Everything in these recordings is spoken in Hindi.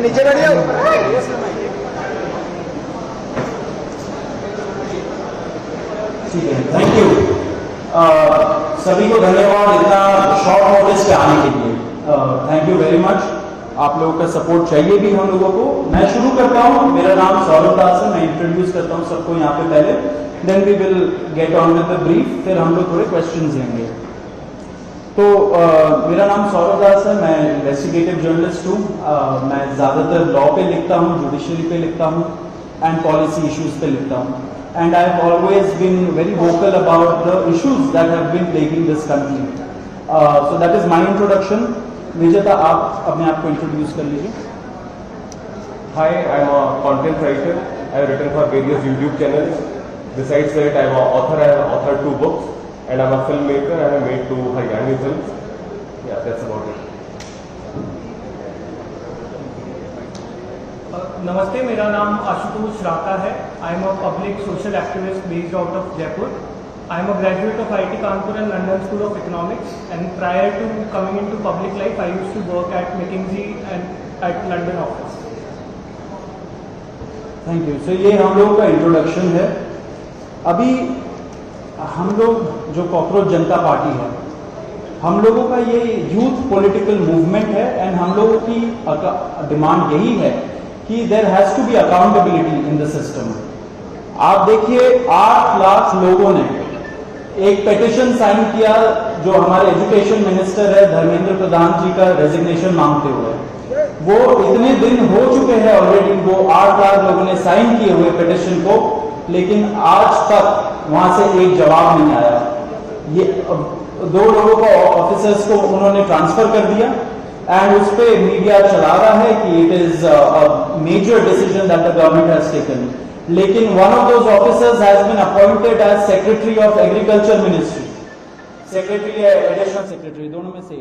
नीचे बैठ जाओ। ठीक है, थैंक यू। सभी को धन्यवाद इतना शॉर्ट नोटिस पे आने के लिए। Thank you very much. आप लोगों का सपोर्ट चाहिए भी हम लोगों को। मैं शुरू करता हूँ। मेरा नाम सौरभ दास है। मैं इंट्रोड्यूस करता हूँ सबको यहाँ पे पहले, then we will get on with the brief, फिर हम लोग थोड़े क्वेश्चंस लेंगे। तो मेरा नाम सौरभ दास है। मैं इन्वेस्टिगेटिव जर्नलिस्ट हूँ। मैं ज़्यादातर लॉ पे लिखता हूँ, जुडिशरी पे लिखता हूँ एंड पॉलिसी इश्यूज पे लिखता हूँ। And I have always been very vocal about the issues that have been plaguing this country. So that is my introduction. Vijeta, आप अपने आप को इंट्रोड्यूस कर लीजिए। Hi, I'm a content writer. I have written for various YouTube channels. Besides that, I'm an author. I have authored 2 books. And I'm a filmmaker. I have made 2 Haryani films. Yeah, that's about it. नमस्ते, मेरा नाम आशुतोष राका है। I am a public social activist based out of Jaipur. I am a graduate of IIT Kanpur and London School of Economics and prior to coming into public life I used to work at McKinsey and at London office. Thank you. So ये हम लोगों का इंट्रोडक्शन है। अभी हम लोग जो कॉकरोच जनता पार्टी है, हम लोगों का ये यूथ पॉलिटिकल मूवमेंट है एंड हम लोगों की डिमांड यही है कि there has to be accountability in the system. आप देखिए 8 लाख लोगों ने एक पिटीशन साइन किया जो हमारे एजुकेशन मिनिस्टर है धर्मेंद्र प्रधान जी का रेजिग्नेशन मांगते हुए। वो इतने दिन हो चुके हैं ऑलरेडी, वो 8 लाख लोगों ने साइन किए हुए पिटीशन को, लेकिन आज तक वहां से एक जवाब नहीं आया। ये 2 लोगों को ऑफिसर्स को उन्होंने ट्रांसफर कर दिया एंड उस पे मीडिया चला रहा है कि it is a major decision that the government has taken. लेकिन one of those officers has been appointed as secretary of agriculture ministry, secretary या एडिशनल सेक्रेटरी, दोनों में से।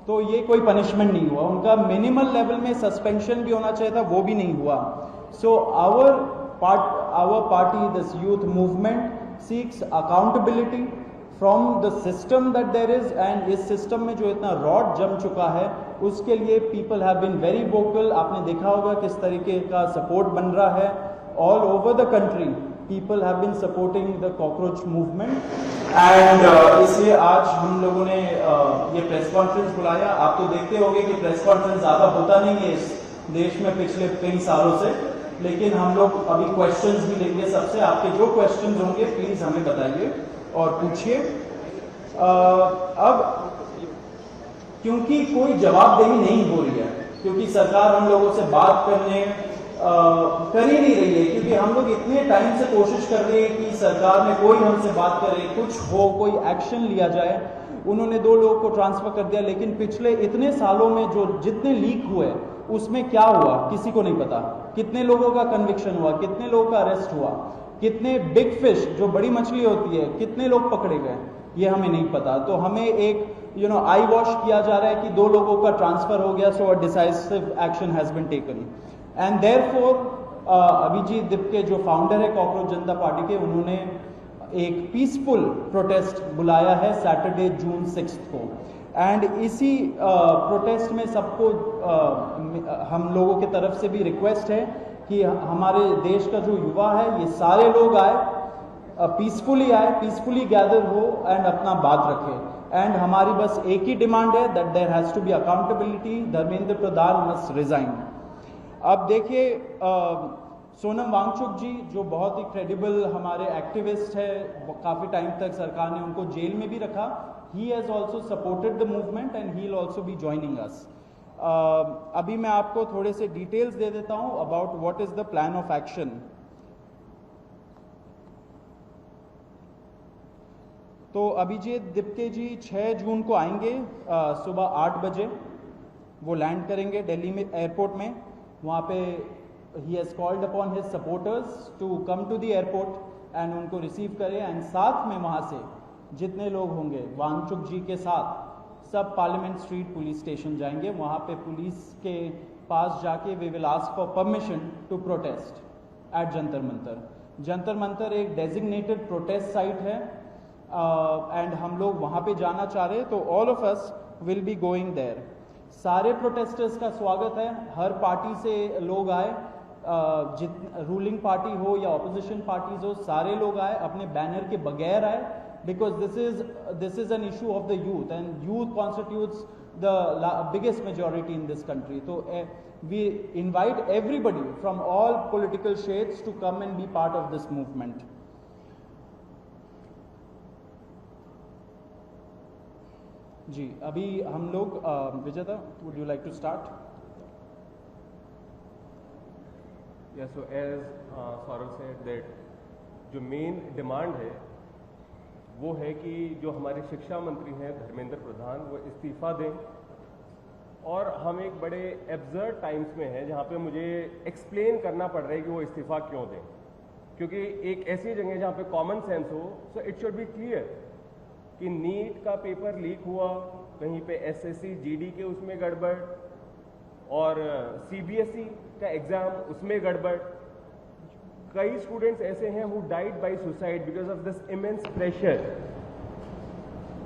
तो ये कोई पनिशमेंट नहीं हुआ उनका। मिनिमल लेवल में सस्पेंशन भी होना चाहिए था, वो भी नहीं हुआ। So our party, this youth movement seeks accountability from the system that there is, and इस सिस्टम में जो इतना रॉड जम चुका है उसके लिए people have been very vocal। आपने देखा होगा किस तरीके का सपोर्ट बन रहा है all over the country। people have been supporting the cockroach movement and इसलिए आज हम लोगों ने ये प्रेस कॉन्फ्रेंस बुलाया। आप तो देखते होंगे कि प्रेस कॉन्फ्रेंस ज़्यादा होता नहीं है इस देश में पिछले कई सालों से, लेकिन हम लोग अभी क्वेश्चंस भी लेंगे सबसे। आपके जो क्वेश्चंस होंगे प्लीज हमें बताइए और पूछिए। अब क्योंकि कोई जवाबदेही नहीं हो रही है, क्योंकि सरकार हम लोगों से बात करने कर ही नहीं रही है, क्योंकि हम लोग इतने टाइम से कोशिश कर रहे हैं कि सरकार में कोई हमसे बात करे, कुछ हो, कोई एक्शन लिया जाए। उन्होंने 2 लोगों को ट्रांसफर कर दिया, लेकिन पिछले इतने सालों में जो जितने लीक हुए उसमें क्या हुआ किसी को नहीं पता। कितने लोगों का कन्विक्शन हुआ, कितने लोगों का अरेस्ट हुआ, कितने बिग फिश जो बड़ी मछली होती है कितने लोग पकड़े गए, ये हमें नहीं पता। तो हमें एक आई वॉश किया जा रहा है कि 2 लोगों का ट्रांसफर हो गया, so a decisive action has been taken and therefore Abhijeet Dipke जो फाउंडर है कॉकरोच जनता पार्टी के, उन्होंने एक पीसफुल प्रोटेस्ट बुलाया है सैटरडे जून 6 को। एंड इसी प्रोटेस्ट में सबको हम लोगों की तरफ से भी रिक्वेस्ट है कि हमारे देश का जो युवा है ये सारे लोग आए पीसफुली आए, पीसफुली गैदर हो एंड अपना बात रखे। एंड हमारी बस एक ही डिमांड है that there has to be accountability, Dharmendra Pradhan must resign. अब देखिए सोनम वांगचुक जी जो बहुत ही क्रेडिबल हमारे एक्टिविस्ट है, काफ़ी टाइम तक सरकार ने उनको जेल में भी रखा। He has also supported the movement and he will also be joining us. अभी मैं आपको थोड़े से डिटेल्स दे देता हूं about what is the plan of action. तो अभिजीत दिप्के जी 6 जून को आएंगे सुबह 8 बजे। वो लैंड करेंगे दिल्ली में एयरपोर्ट में। वहाँ पे ही has called upon his supporters to come to the airport and उनको रिसीव करें। एंड साथ में वहाँ से जितने लोग होंगे वांगचुक जी के साथ सब पार्लियामेंट स्ट्रीट पुलिस स्टेशन जाएंगे। वहाँ पे पुलिस के पास जाके we will ask for permission to protest at Jantar Mantar. Jantar Mantar एक डेजिग्नेटेड प्रोटेस्ट साइट है एंड हम लोग वहाँ पे जाना चाह रहे हैं, तो all of us will be going there. सारे प्रोटेस्टर्स का स्वागत है, हर पार्टी से लोग आए, रूलिंग पार्टी हो या ऑपोजिशन पार्टीज हो, सारे लोग आए, अपने बैनर के बगैर आए, because this is an issue of the youth and youth constitutes the biggest majority in this country. So we invite everybody from all political shades to come and be part of this movement. जी अभी हम लोग विजेता, would you like to start? Yeah, so as Saurav said that जो मेन डिमांड है वो है कि जो हमारे शिक्षा मंत्री हैं धर्मेंद्र प्रधान वो इस्तीफ़ा दें। और हम एक बड़े एब्सर्ड टाइम्स में हैं जहाँ पे मुझे एक्सप्लेन करना पड़ रहा है कि वो इस्तीफ़ा क्यों दें, क्योंकि एक ऐसी जगह जहाँ पे कॉमन सेंस हो, so it should be clear कि नीट का पेपर लीक हुआ, कहीं पे एसएससी जीडी के उसमें गड़बड़ और सीबीएसई का एग्ज़ाम उसमें गड़बड़। कई स्टूडेंट्स ऐसे हैं who died by suicide because of this immense pressure,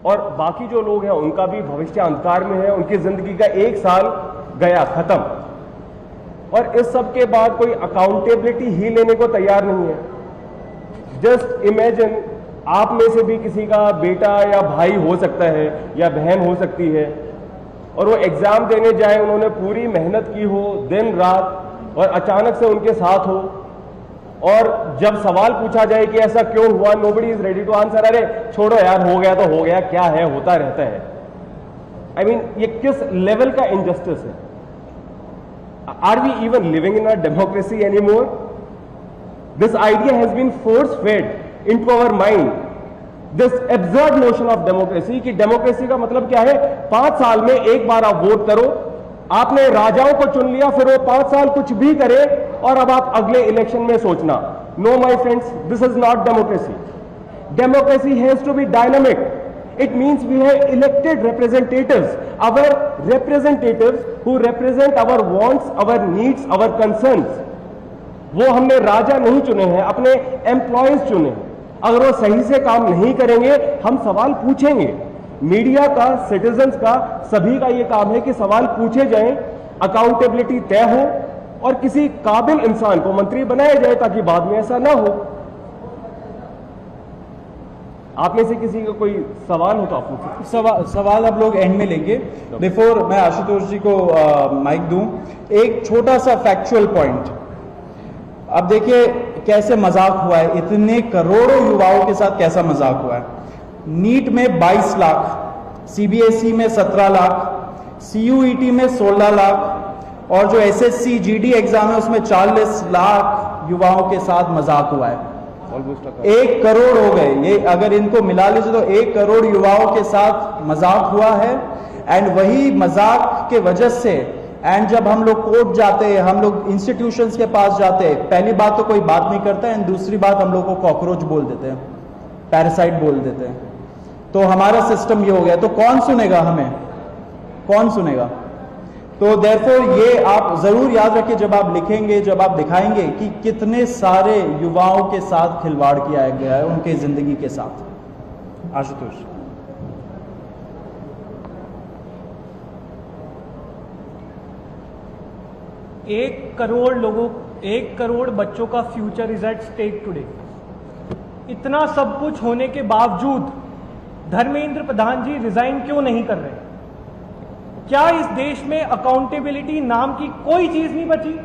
और बाकी जो लोग हैं उनका भी भविष्य अंधकार में है, उनकी जिंदगी का 1 साल गया खत्म, और इस सब के बाद कोई अकाउंटेबिलिटी ही लेने को तैयार नहीं है। जस्ट इमेजिन आप में से भी किसी का बेटा या भाई हो सकता है या बहन हो सकती है, और वो एग्जाम देने जाए, उन्होंने पूरी मेहनत की हो दिन रात, और अचानक से उनके साथ हो, और जब सवाल पूछा जाए कि ऐसा क्यों हुआ, nobody is ready to answer. अरे छोड़ो यार, हो गया तो हो गया, क्या है, होता रहता है। आई मीन ये किस लेवल का इनजस्टिस है? Are we even living in a democracy anymore? This idea has been force fed into our mind, this absurd notion of democracy, कि डेमोक्रेसी का मतलब क्या है? 5 साल में एक बार आप वोट करो, आपने राजाओं को चुन लिया, फिर वो 5 साल कुछ भी करे, और अब आप अगले इलेक्शन में सोचना। No my friends, this is not democracy. Democracy has to be dynamic. It means we have elected representatives, our representatives who represent our wants, our needs, our concerns. वो हमने राजा नहीं चुने हैं, अपने एम्प्लॉयज चुने हैं। अगर वो सही से काम नहीं करेंगे, हम सवाल पूछेंगे। मीडिया का, सिटीजन्स का, सभी का ये काम है कि सवाल पूछे जाएं, अकाउंटेबिलिटी तय हो, और किसी काबिल इंसान को मंत्री बनाया जाए ताकि बाद में ऐसा ना हो। आप में से किसी का कोई सवाल हो तो आप पूछिए। सवाल आप लोग एंड में लेंगे। बिफोर मैं आशुतोष जी को माइक दूं, एक छोटा सा फैक्चुअल पॉइंट। अब देखिए कैसे मजाक हुआ है, इतने करोड़ों युवाओं के साथ कैसा मजाक हुआ है। नीट में 22 लाख, सीबीएसई में 17 लाख, सीयूईटी में 16 लाख, और जो एसएससी जीडी एग्जाम है उसमें 40 लाख युवाओं के साथ मजाक हुआ है। ऑलमोस्ट 1 करोड़ हो गए ये, अगर इनको मिला लीजिए तो 1 करोड़ युवाओं के साथ मजाक हुआ है। एंड वही मजाक के वजह से, एंड जब हम लोग कोर्ट जाते हैं, हम लोग इंस्टीट्यूशंस के पास जाते हैं, पहली बात तो कोई बात नहीं करता है, एंड दूसरी बात हम लोग को कॉकरोच बोल देते हैं, पैरासाइट बोल देते हैं। तो हमारा सिस्टम ये हो गया, तो कौन सुनेगा हमें, कौन सुनेगा? तो देयरफॉर ये आप जरूर याद रखिए जब आप लिखेंगे, जब आप दिखाएंगे कि कितने सारे युवाओं के साथ खिलवाड़ किया गया है, उनके जिंदगी के साथ। आशुतोष। 1 करोड़ बच्चों का future is at stake today. इतना सब कुछ होने के बावजूद धर्मेंद्र प्रधान जी रिजाइन क्यों नहीं कर रहे? क्या इस देश में अकाउंटेबिलिटी नाम की कोई चीज नहीं बची?